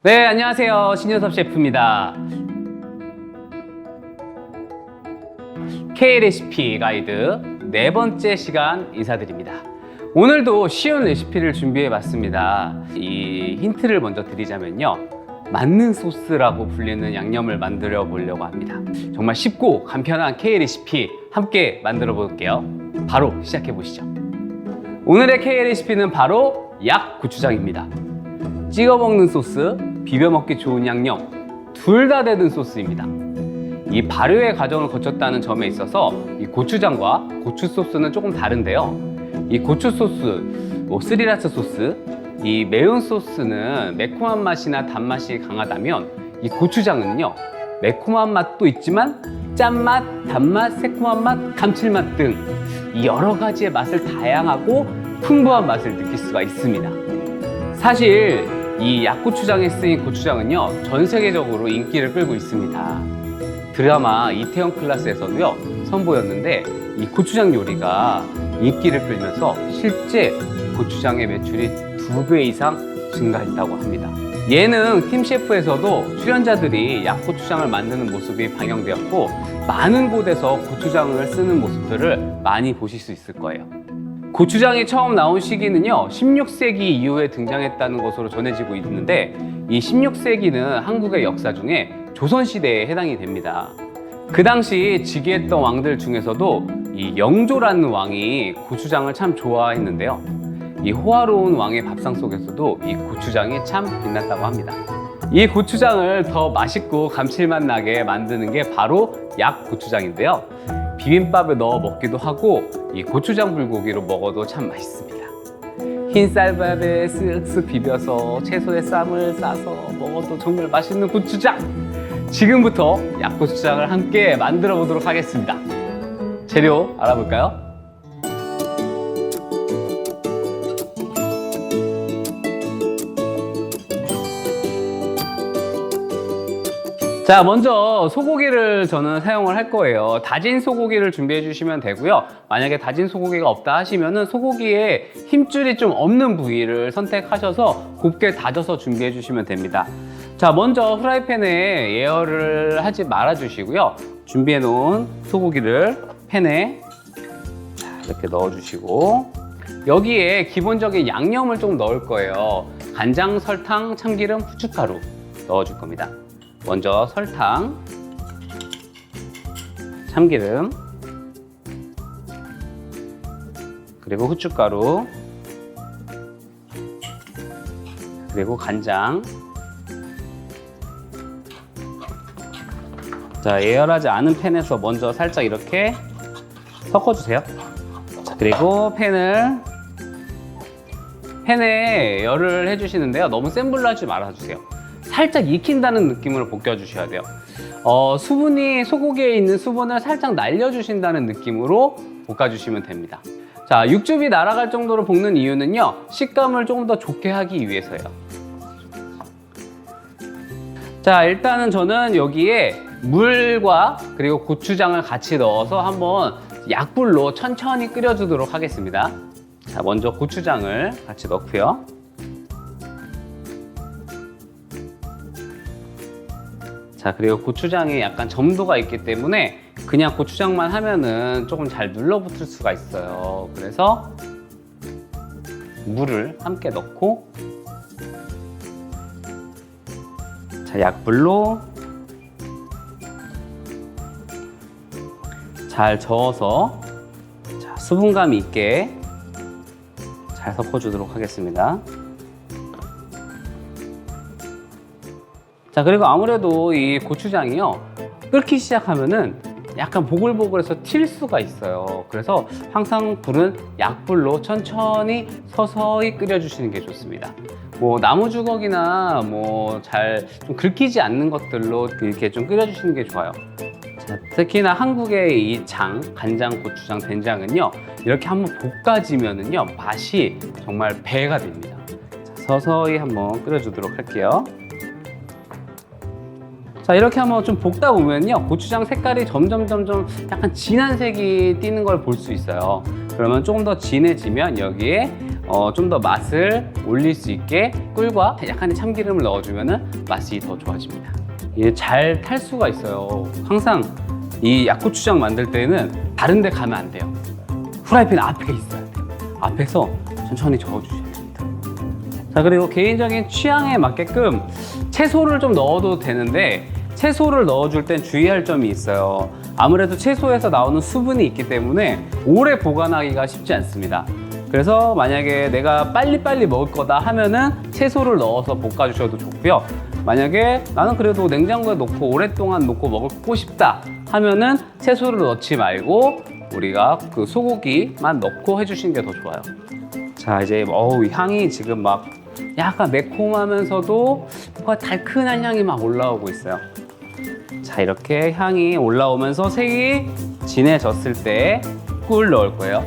네, 안녕하세요. 신윤섭 셰프입니다. K레시피 가이드 네 번째 시간 인사드립니다. 오늘도 쉬운 레시피를 준비해 봤습니다. 이 힌트를 먼저 드리자면요, 맞는 소스라고 불리는 양념을 만들어 보려고 합니다. 정말 쉽고 간편한 K레시피 함께 만들어 볼게요. 바로 시작해 보시죠. 오늘의 K레시피는 바로 약고추장입니다. 찍어 먹는 소스, 비벼 먹기 좋은 양념, 둘 다 되는 소스입니다. 이 발효의 과정을 거쳤다는 점에 있어서 이 고추장과 고추 소스는 조금 다른데요. 이 고추 소스, 스리라차 소스, 이 매운 소스는 매콤한 맛이나 단맛이 강하다면 이 고추장은요, 매콤한 맛도 있지만 짠맛, 단맛, 새콤한 맛, 감칠맛 등 이 여러 가지의 맛을 다양하고 풍부한 맛을 느낄 수가 있습니다. 사실 이 약고추장에 쓰인 고추장은요, 전 세계적으로 인기를 끌고 있습니다. 드라마 이태원 클라스에서도요 선보였는데, 이 고추장 요리가 인기를 끌면서 실제 고추장의 매출이 2배 이상 증가했다고 합니다. 예능 팀 셰프에서도 출연자들이 약고추장을 만드는 모습이 방영되었고, 많은 곳에서 고추장을 쓰는 모습들을 많이 보실 수 있을 거예요. 고추장이 처음 나온 시기는요, 16세기 이후에 등장했다는 것으로 전해지고 있는데, 이 16세기는 한국의 역사 중에 조선시대에 해당이 됩니다. 그 당시 즉위했던 왕들 중에서도 이 영조라는 왕이 고추장을 참 좋아했는데요. 이 호화로운 왕의 밥상 속에서도 이 고추장이 참 빛났다고 합니다. 이 고추장을 더 맛있고 감칠맛 나게 만드는 게 바로 약고추장인데요. 비빔밥에 넣어 먹기도 하고, 이 고추장 불고기로 먹어도 참 맛있습니다. 흰 쌀밥에 쓱쓱 비벼서 채소에 쌈을 싸서 먹어도 정말 맛있는 고추장! 지금부터 약고추장을 함께 만들어 보도록 하겠습니다. 재료 알아볼까요? 자, 먼저 소고기를 저는 사용을 할 거예요. 다진 소고기를 준비해 주시면 되고요. 만약에 다진 소고기가 없다 하시면은 소고기에 힘줄이 좀 없는 부위를 선택하셔서 곱게 다져서 준비해 주시면 됩니다. 자, 먼저 프라이팬에 예열을 하지 말아 주시고요. 준비해 놓은 소고기를 팬에 이렇게 넣어 주시고, 여기에 기본적인 양념을 좀 넣을 거예요. 간장, 설탕, 참기름, 후춧가루 넣어 줄 겁니다. 먼저 설탕, 참기름, 그리고 후춧가루, 그리고 간장. 자, 예열하지 않은 팬에서 먼저 살짝 이렇게 섞어주세요. 자, 그리고 팬에 열을 해주시는데요, 너무 센 불로 하지 말아주세요. 살짝 익힌다는 느낌으로 볶여주셔야 돼요. 소고기에 있는 수분을 살짝 날려주신다는 느낌으로 볶아주시면 됩니다. 자, 육즙이 날아갈 정도로 볶는 이유는요, 식감을 조금 더 좋게 하기 위해서예요. 자, 일단은 저는 여기에 물과 그리고 고추장을 같이 넣어서 한번 약불로 천천히 끓여주도록 하겠습니다. 자, 먼저 고추장을 같이 넣고요. 자, 그리고 고추장에 약간 점도가 있기 때문에 그냥 고추장만 하면은 조금 잘 눌러붙을 수가 있어요. 그래서 물을 함께 넣고, 자, 약불로 잘 저어서, 자, 수분감 있게 잘 섞어주도록 하겠습니다. 자, 그리고 아무래도 이 고추장이요, 끓기 시작하면은 약간 보글보글해서 튈 수가 있어요. 그래서 항상 불은 약불로 천천히 서서히 끓여주시는 게 좋습니다. 나무 주걱이나 잘 좀 긁히지 않는 것들로 이렇게 좀 끓여주시는 게 좋아요. 자, 특히나 한국의 이 간장, 고추장, 된장은요, 이렇게 한번 볶아지면은요, 맛이 정말 배가 됩니다. 자, 서서히 한번 끓여주도록 할게요. 자, 이렇게 한번 좀 볶다 보면요, 고추장 색깔이 점점 약간 진한 색이 띄는 걸 볼 수 있어요. 그러면 조금 더 진해지면 여기에 좀 더 맛을 올릴 수 있게 꿀과 약간의 참기름을 넣어주면 맛이 더 좋아집니다. 이게 잘 탈 수가 있어요. 항상 이 약고추장 만들 때는 다른 데 가면 안 돼요. 프라이팬 앞에 있어야 돼요. 앞에서 천천히 저어주셔야 됩니다. 자, 그리고 개인적인 취향에 맞게끔 채소를 좀 넣어도 되는데, 채소를 넣어줄 땐 주의할 점이 있어요. 아무래도 채소에서 나오는 수분이 있기 때문에 오래 보관하기가 쉽지 않습니다. 그래서 만약에 내가 빨리빨리 먹을 거다 하면은 채소를 넣어서 볶아주셔도 좋고요. 만약에 나는 그래도 냉장고에 넣고 오랫동안 놓고 먹고 싶다 하면은 채소를 넣지 말고 우리가 그 소고기만 넣고 해주시는 게 더 좋아요. 자, 이제 향이 지금 막 약간 매콤하면서도 뭔가 달큰한 향이 막 올라오고 있어요. 자, 이렇게 향이 올라오면서 색이 진해졌을 때 꿀 넣을 거예요.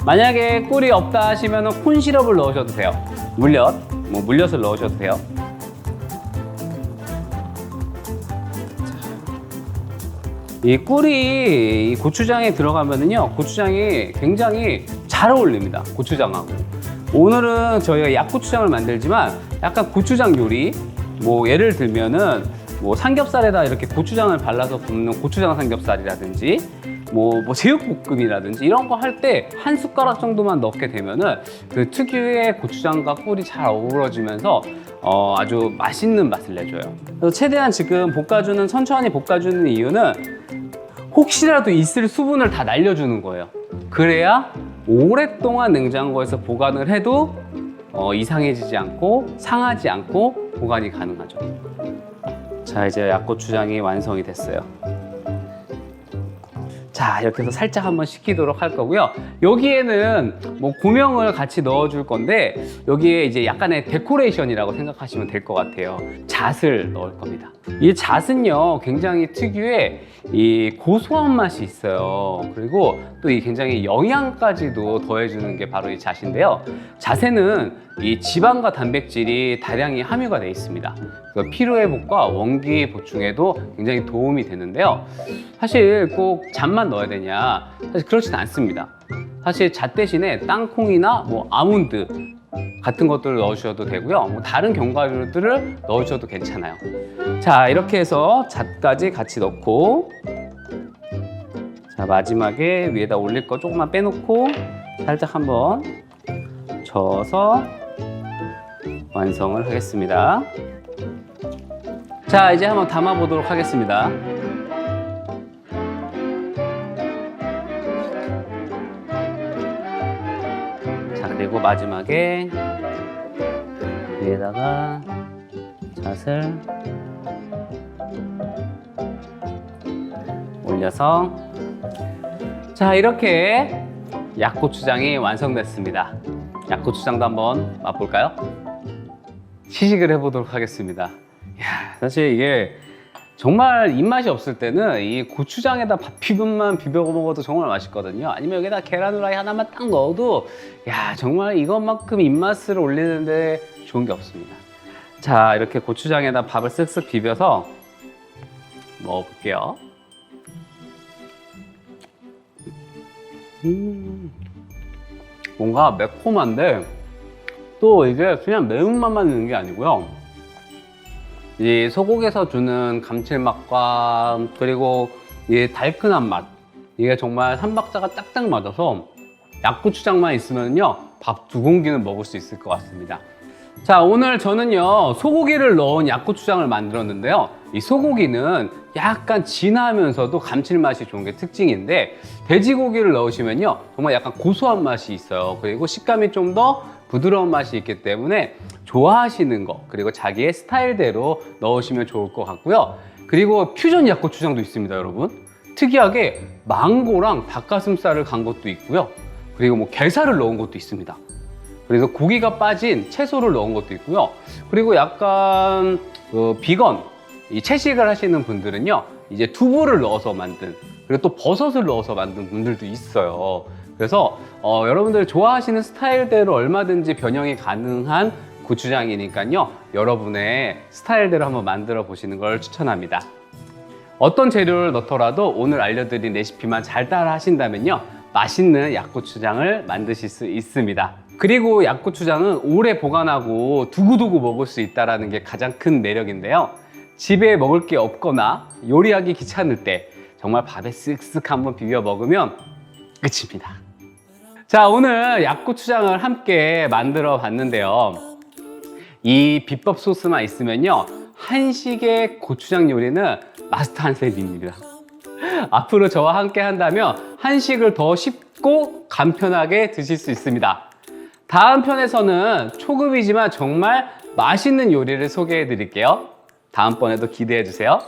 만약에 꿀이 없다 하시면 콘시럽을 넣으셔도 돼요. 물엿을 넣으셔도 돼요. 이 꿀이 이 고추장에 들어가면은요, 고추장이 굉장히 잘 어울립니다. 고추장하고. 오늘은 저희가 약고추장을 만들지만 약간 고추장 요리, 예를 들면은 삼겹살에다 이렇게 고추장을 발라서 굽는 고추장 삼겹살이라든지 제육볶음이라든지 이런 거 할 때 한 숟가락 정도만 넣게 되면은 그 특유의 고추장과 꿀이 잘 어우러지면서 아주 맛있는 맛을 내줘요. 그래서 최대한 지금 천천히 볶아주는 이유는 혹시라도 있을 수분을 다 날려주는 거예요. 그래야 오랫동안 냉장고에서 보관을 해도 이상해지지 않고 상하지 않고 보관이 가능하죠. 자, 이제 약고추장이 완성이 됐어요. 자, 이렇게 해서 살짝 한번 식히도록 할 거고요. 여기에는 고명을 같이 넣어줄 건데, 여기에 이제 약간의 데코레이션이라고 생각하시면 될 것 같아요. 잣을 넣을 겁니다. 이 잣은요, 굉장히 특유의 이 고소한 맛이 있어요. 그리고 또 이 굉장히 영양까지도 더해주는 게 바로 이 잣인데요. 잣에는 이 지방과 단백질이 다량히 함유가 되어 있습니다. 피로회복과 원기 보충에도 굉장히 도움이 되는데요. 사실 꼭 잣만 넣어야 되냐? 사실 그렇진 않습니다. 사실 잣 대신에 땅콩이나 아몬드 같은 것들을 넣으셔도 되고요. 다른 견과류들을 넣으셔도 괜찮아요. 자, 이렇게 해서 잣까지 같이 넣고, 자, 마지막에 위에다 올릴 거 조금만 빼놓고 살짝 한번 저어서 완성을 하겠습니다. 자, 이제 한번 담아 보도록 하겠습니다. 자, 그리고 마지막에 위에다가 잣을 올려서, 자, 이렇게 약고추장이 완성됐습니다. 약고추장도 한번 맛볼까요? 시식을 해보도록 하겠습니다. 이야, 사실 이게 정말 입맛이 없을 때는 이 고추장에다 밥 비빔만 비벼 먹어도 정말 맛있거든요. 아니면 여기다 계란 후라이 하나만 딱 넣어도 정말 이것만큼 입맛을 올리는데 좋은 게 없습니다. 자, 이렇게 고추장에다 밥을 쓱쓱 비벼서 먹어볼게요. 뭔가 매콤한데 또 이게 그냥 매운맛만 있는 게 아니고요. 이 소고기에서 주는 감칠맛과 그리고 이 달큰한 맛, 이게 정말 삼박자가 딱딱 맞아서 약고추장만 있으면요, 밥 2공기는 먹을 수 있을 것 같습니다. 자, 오늘 저는요, 소고기를 넣은 약고추장을 만들었는데요. 이 소고기는 약간 진하면서도 감칠맛이 좋은 게 특징인데, 돼지고기를 넣으시면요, 정말 약간 고소한 맛이 있어요. 그리고 식감이 좀 더 부드러운 맛이 있기 때문에 좋아하시는 거, 그리고 자기의 스타일대로 넣으시면 좋을 것 같고요. 그리고 퓨전 약고추장도 있습니다, 여러분. 특이하게 망고랑 닭가슴살을 간 것도 있고요. 그리고 게살을 넣은 것도 있습니다. 그래서 고기가 빠진 채소를 넣은 것도 있고요. 그리고 약간 비건, 이 채식을 하시는 분들은요, 이제 두부를 넣어서 만든, 그리고 또 버섯을 넣어서 만든 분들도 있어요. 그래서 여러분들 좋아하시는 스타일대로 얼마든지 변형이 가능한 고추장이니까요, 여러분의 스타일대로 한번 만들어 보시는 걸 추천합니다. 어떤 재료를 넣더라도 오늘 알려드린 레시피만 잘 따라 하신다면요, 맛있는 약고추장을 만드실 수 있습니다. 그리고 약고추장은 오래 보관하고 두고두고 먹을 수 있다는 게 가장 큰 매력인데요. 집에 먹을 게 없거나 요리하기 귀찮을 때 정말 밥에 쓱쓱 한번 비벼 먹으면 끝입니다. 자, 오늘 약고추장을 함께 만들어 봤는데요. 이 비법 소스만 있으면요, 한식의 고추장 요리는 마스터한 셈입니다. 앞으로 저와 함께 한다면 한식을 더 쉽고 간편하게 드실 수 있습니다. 다음 편에서는 초급이지만 정말 맛있는 요리를 소개해 드릴게요. 다음번에도 기대해 주세요.